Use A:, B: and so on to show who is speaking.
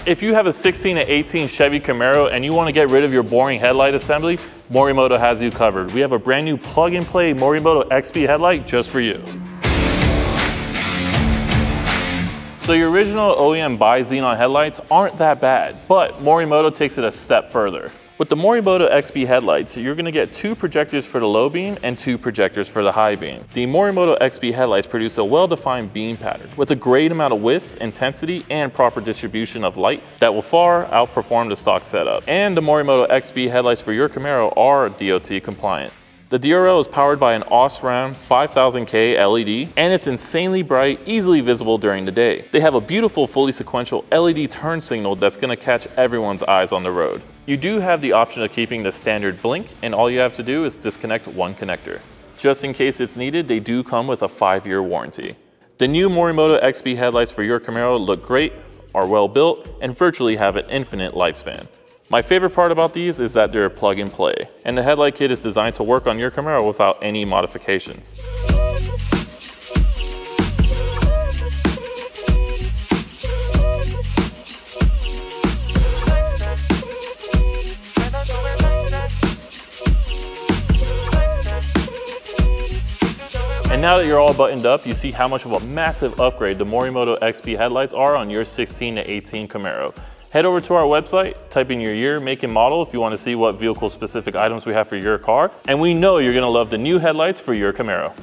A: If you have a 16 to 18 Chevy Camaro and you want to get rid of your boring headlight assembly, Morimoto has you covered. We have a brand new plug-and-play Morimoto XP headlight just for you. So your original OEM bi-xenon headlights aren't that bad, but Morimoto takes it a step further. With the Morimoto XP headlights, you're going to get 2 projectors for the low beam and 2 projectors for the high beam. The Morimoto XP headlights produce a well-defined beam pattern with a great amount of width, intensity, and proper distribution of light that will far outperform the stock setup. And the Morimoto XP headlights for your Camaro are DOT compliant. The DRL is powered by an Osram 5000K LED, and it's insanely bright, easily visible during the day. They have a beautiful fully sequential LED turn signal that's going to catch everyone's eyes on the road. You do have the option of keeping the standard blink, and all you have to do is disconnect one connector. Just in case it's needed, they do come with a 5-year warranty. The new Morimoto XP headlights for your Camaro look great, are well built, and virtually have an infinite lifespan. My favorite part about these is that they're plug and play, and the headlight kit is designed to work on your Camaro without any modifications. And now that you're all buttoned up, you see how much of a massive upgrade the Morimoto XP headlights are on your 16 to 18 Camaro. Head over to our website, type in your year, make, and model if you want to see what vehicle-specific items we have for your car, and we know you're going to love the new headlights for your Camaro.